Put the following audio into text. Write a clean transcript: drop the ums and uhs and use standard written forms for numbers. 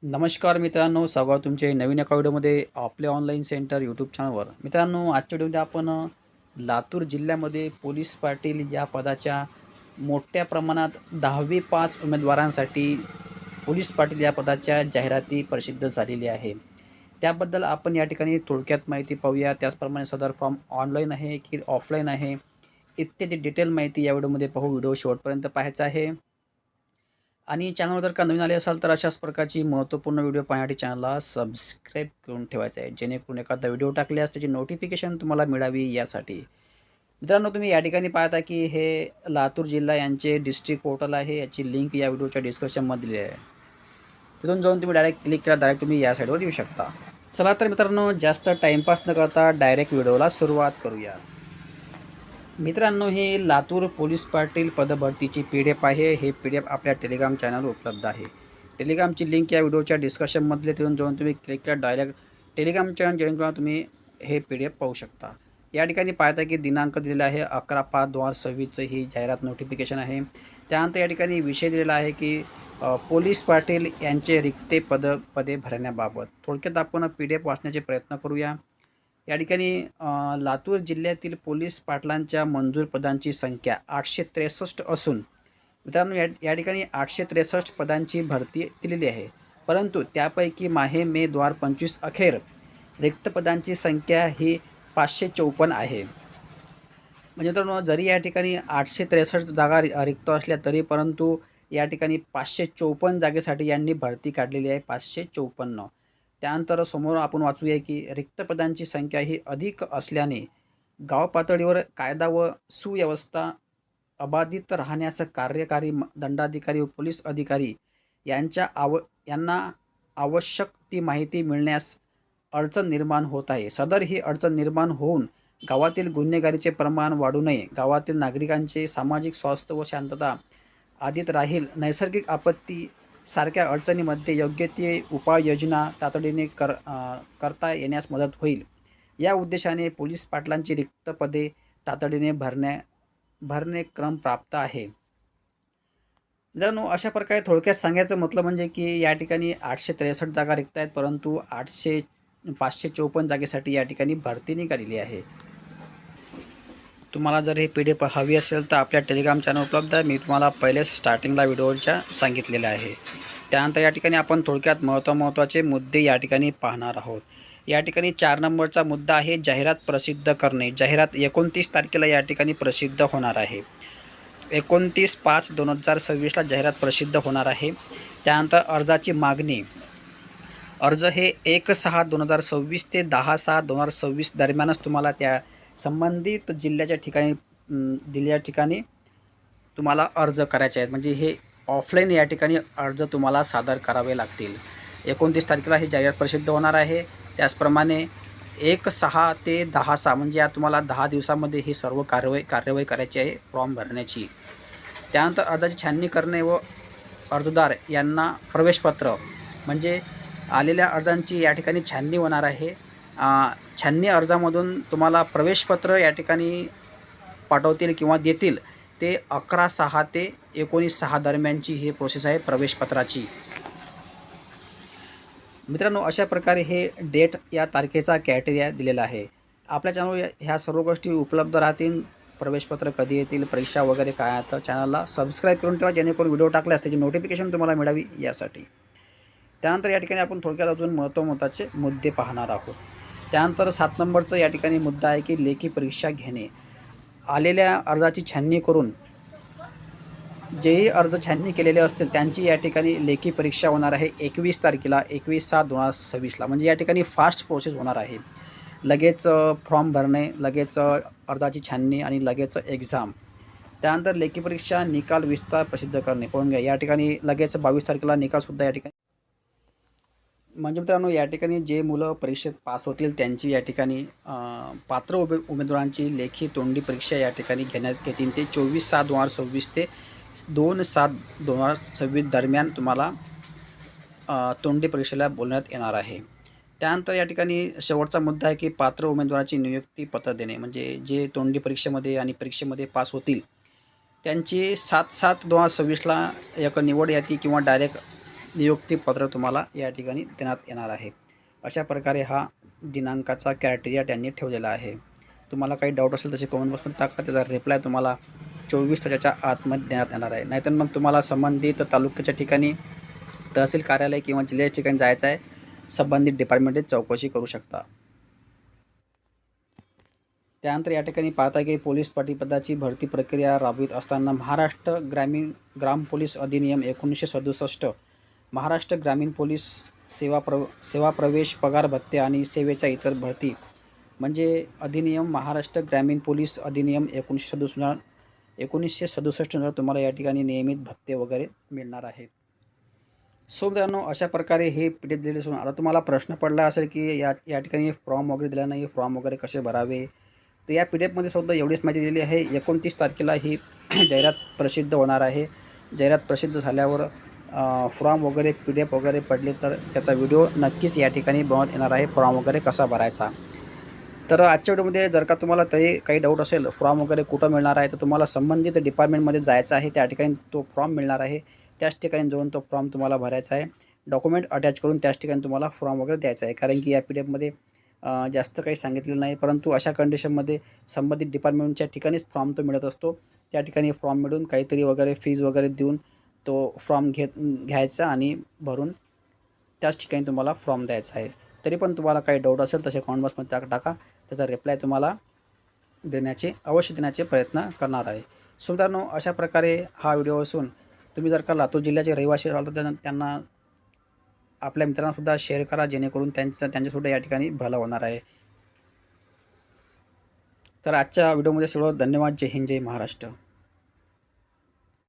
नमस्कार मित्रांनो, स्वागत तुमचे नवीन एका व्हिडिओमध्ये आपले ऑनलाईन सेंटर यूट्यूब चॅनलवर. मित्रांनो, आजच्या व्हिडिओमध्ये आपण लातूर जिल्ह्यामध्ये पोलीस पाटील या पदाच्या मोठ्या प्रमाणात 10वी पास उमेदवारांसाठी पोलीस पाटील या पदाच्या जाहिराती प्रसिद्ध झालेली आहे. त्याबद्दल आपण या ठिकाणी थोडक्यात माहिती पाहूया. त्याचप्रमाणे सदर फॉर्म ऑनलाईन आहे की ऑफलाईन आहे, इत्यादी डिटेल माहिती या व्हिडिओमध्ये पाहू. व्हिडिओ शेवटपर्यंत पाहायचा आहे. आणि चॅनलवर जर का नवीन आले असाल तर अशाच प्रकारची महत्त्वपूर्ण व्हिडिओ पाहण्यासाठी चॅनलला सबस्क्राईब करून ठेवायचं आहे, जेणेकरून एखादा व्हिडिओ टाकल्यास त्याची नोटिफिकेशन तुम्हाला मिळावी यासाठी. मित्रांनो, तुम्ही या ठिकाणी पाहता की हे लातूर जिल्हा यांचे डिस्ट्रिक्ट पोर्टल आहे. याची लिंक या व्हिडिओच्या डिस्क्रिप्शनमध्ये दिली आहे. तिथून जाऊन तुम्ही डायरेक्ट क्लिक करा, डायरेक्ट तुम्ही या साईडवर येऊ शकता. चला तर मित्रांनो, जास्त टाईमपास न करता डायरेक्ट व्हिडिओला सुरुवात करूया. मित्रांनो, हे लातूर पोलीस पाटील पदभरतीची PDF आहे. हे PDF आपल्या टेलिग्राम चॅनलवर उपलब्ध आहे. टेलिग्रामची लिंक या व्हिडिओच्या डिस्क्रिप्शनमध्ये तिथून जाऊन तुम्ही क्लिक करा, डायरेक्ट टेलिग्राम चॅनल जॉईन करा, तुम्ही हे PDF पाहू शकता. या ठिकाणी पाहता की दिनांक दिलेला आहे 11/5/2026 ही जाहिरात नोटिफिकेशन आहे. त्यानंतर या ठिकाणी विषय दिलेला आहे की पोलीस पाटील यांचे रिक्त पदे भरण्याबाबत. थोडक्यात आपण PDF वाचण्याचे प्रयत्न करूया. या ठिकाणी लातूर जिल्ह्यातील पोलीस पाटलांच्या मंजूर पदांची संख्या 863 असून मित्रांनो या ठिकाणी 863 पदांची भरती दिलेली आहे. परंतु त्यापैकी मे 2025 अखेर रिक्त पदांची संख्या ही 554 आहे. म्हणजे मित्रांनो, जरी या ठिकाणी 863 जागा रिक्त असल्या तरी परंतु या ठिकाणी 554 जागेसाठी यांनी भरती काढलेली आहे, 554. त्यानंतर समोर आपण वाचूया की रिक्त पदांची संख्या ही अधिक असल्याने गाव पातळीवर कायदा व सुव्यवस्था अबाधित राहण्यास कार्यकारी दंडाधिकारी व पोलीस अधिकारी यांना आवश्यक ती माहिती मिळण्यास अडचण निर्माण होत आहे. सदर ही अडचण निर्माण होऊन गावातील गुन्हेगारीचे प्रमाण वाढू नये, गावातील नागरिकांचे सामाजिक स्वास्थ्य व शांतता आधीत राहील, नैसर्गिक आपत्ती सारख्या अडचणीमध्ये योग्य ती उपाययोजना तातडीने करता येण्यास मदत होईल. या उद्देशाने पोलीस पाटलांची रिक्त पदे तातडीने भरणे क्रम प्राप्त आहे. मित्रांनो, अशा प्रकारे थोडक्यात सांगायचं म्हटलं म्हणजे की या ठिकाणी 863 जागा रिक्त आहेत, परंतु 554 जागेसाठी या ठिकाणी भरती निघालेली आहे. तुम्हाला जर हे PDF हवी असेल तर आपल्या टेलिग्राम चॅनल उपलब्ध आहे. मी तुम्हाला पहिलेच स्टार्टिंगला व्हिडिओच्या सांगितलेलं आहे. त्यानंतर या ठिकाणी आपण थोडक्यात महत्त्वाचे मुद्दे या ठिकाणी पाहणार आहोत. या ठिकाणी 4 नंबरचा मुद्दा आहे जाहिरात प्रसिद्ध करणे. जाहिरात 29 तारखेला या ठिकाणी प्रसिद्ध होणार आहे. 29/5/2026ला जाहिरात प्रसिद्ध होणार आहे. त्यानंतर अर्जाची मागणी. अर्ज हे 1/6/2026 ते 10/6/2026 दरम्यानच तुम्हाला त्या संबंधित जिल्ह्याच्या ठिकाणी तुम्हाला अर्ज करायचे आहेत. म्हणजे हे ऑफलाईन या ठिकाणी अर्ज तुम्हाला सादर करावे लागतील. 29 तारखेला ही जाहिरात प्रसिद्ध होणार आहे. त्याचप्रमाणे 1/6 ते 10/6 म्हणजे या तुम्हाला 10 दिवसामध्ये ही सर्व कार्यवाही करायची आहे फॉर्म भरण्याची. त्यानंतर अर्जाची छाननी करणे व अर्जदार यांना प्रवेशपत्र म्हणजे आलेल्या अर्जांची या ठिकाणी छाननी होणार आहे. छाननी अर्जामधून तुम्हाला प्रवेशपत्र या ठिकाणी पाठवतील किंवा देतील. ते 11/6 ते 19/6 दरम्यानची ही प्रोसेस आहे प्रवेशपत्राची. मित्रांनो, अशा प्रकारे हे डेट या तारखेचा क्रायटेरिया दिलेला आहे. आपल्या चॅनलवर ह्या सर्व गोष्टी उपलब्ध राहतील. प्रवेशपत्र कधी येतील, परीक्षा वगैरे काय आहे, तर चॅनलला सबस्क्राईब करून ठेवा, जेणेकरून व्हिडिओ टाकल्यास त्याची नोटिफिकेशन तुम्हाला मिळावी यासाठी. त्यानंतर या ठिकाणी आपण थोडक्यात अजून महत्त्वाचे मुद्दे पाहणार आहोत. त्यानंतर 7 नंबरचं या ठिकाणी मुद्दा आहे की लेखी परीक्षा घेणे. आलेल्या अर्जाची छाननी करून जेही अर्ज छाननी केलेले असतील त्यांची या ठिकाणी लेखी परीक्षा होणार आहे 21 तारखेला, 21/7/2026ला. म्हणजे या ठिकाणी फास्ट प्रोसेस होणार आहे. लगेच फॉर्म भरणे, लगेच अर्जाची छाननी आणि लगेच एक्झाम. त्यानंतर लेखी परीक्षा निकाल विस्तार प्रसिद्ध करणे. पाहून घ्या, या ठिकाणी लगेच 22 तारखेला निकालसुद्धा या ठिकाणी. म्हणजे मित्रांनो, या ठिकाणी जे मुलं परीक्षेत पास होतील त्यांची या ठिकाणी पात्र उमेदवारांची लेखी तोंडी परीक्षा या ठिकाणी घेण्यात येतील. ते 24/7/2026 ते 2/7/2026 दरम्यान तुम्हाला तोंडी परीक्षेला बोलवण्यात येणार आहे. त्यानंतर या ठिकाणी शेवटचा मुद्दा आहे की पात्र उमेदवाराची नियुक्ती पत्र देणे. म्हणजे जे तोंडी परीक्षेमध्ये आणि परीक्षेमध्ये पास होतील त्यांची 7/7/2026ला एक निवड यादी किंवा डायरेक्ट नियुक्तीपत्र तुम्हाला या ठिकाणी देण्यात येणार आहे. अशा प्रकारे हा दिनांकाचा क्रायटेरिया त्यांनी ठेवलेला आहे. तुम्हाला काही डाऊट असेल तसे कमेंट बॉक्समध्ये टाका. त्याचा रिप्लाय तुम्हाला 24 तासाच्या आतमध्ये देण्यात येणार आहे. नाहीतर मग तुम्हाला संबंधित तालुक्याच्या ठिकाणी तहसील कार्यालय किंवा जिल्ह्याच्या ठिकाणी जायचं आहे. संबंधित डिपार्टमेंटमध्ये चौकशी करू शकता. त्यानंतर या ठिकाणी पाहता की पोलीस पाटीपदाची भरती प्रक्रिया राबवित असताना महाराष्ट्र ग्राम पोलीस अधिनियम 1967, महाराष्ट्र ग्रामीण पोलीस सेवा प्रवेश पगार भत्ते आणि सेवेच्या इतर भरती म्हणजे अधिनियम महाराष्ट्र ग्रामीण पोलीस अधिनियम 1967 तुम्हाला या ठिकाणी नियमित भत्ते वगैरे मिळणार आहेत. सो मित्रांनो, अशा प्रकारे हे PDF दिलेले असून आता तुम्हाला प्रश्न पडला असेल की या ठिकाणी फॉर्म वगैरे दिला नाही, फॉर्म वगैरे कसे भरावे. तर या PDFमध्ये सुद्धा एवढीच माहिती दिलेली आहे. 29 तारखेला ही जाहिरात प्रसिद्ध होणार आहे. जाहिरात प्रसिद्ध झाल्यावर फॉर्म वगैरे PDF वगैरे पडले तर त्याचा व्हिडिओ नक्कीच या ठिकाणी बनवण्यात येणार आहे, फॉर्म वगैरे कसा भरायचा. तर आजच्या व्हिडिओमध्ये जर का तुम्हाला तरी काही डाऊट असेल फॉर्म वगैरे कुठं मिळणार आहे, तर तुम्हाला संबंधित डिपार्टमेंटमध्ये जायचं आहे. त्या ठिकाणी तो फॉर्म मिळणार आहे. त्याच ठिकाणी जाऊन तो फॉर्म तुम्हाला भरायचा आहे. डॉक्युमेंट अटॅच करून त्याच ठिकाणी तुम्हाला फॉर्म वगैरे द्यायचा आहे. कारण की या PDFमध्ये जास्त काही सांगितलेलं नाही, परंतु अशा कंडिशनमध्ये संबंधित डिपार्टमेंटच्या ठिकाणीच फॉर्म तो मिळत असतो. त्या ठिकाणी फॉर्म मिळून काहीतरी वगैरे फीज वगैरे देऊन तो फॉर्म घ्यायचा आणि भरून त्याच ठिकाणी तुम्हाला फॉर्म द्यायचा आहे. तरी पण तुम्हाला काही डाऊट असेल तसे कमेंट बॉक्समध्ये टाका. त्याचा रिप्लाय तुम्हाला अवश्य देण्याचे प्रयत्न करणार आहे. सो मित्रांनो, अशा प्रकारे हा व्हिडिओ असून तुम्ही जर का लातूर जिल्ह्याचे रहिवासी असाल तर त्यांना आपल्या मित्रांनासुद्धा शेअर करा, जेणेकरून त्यांच्यासुद्धा या ठिकाणी भलं होणार आहे. तर आजच्या व्हिडिओमध्ये सर्व धन्यवाद. जय हिंद, जय महाराष्ट्र.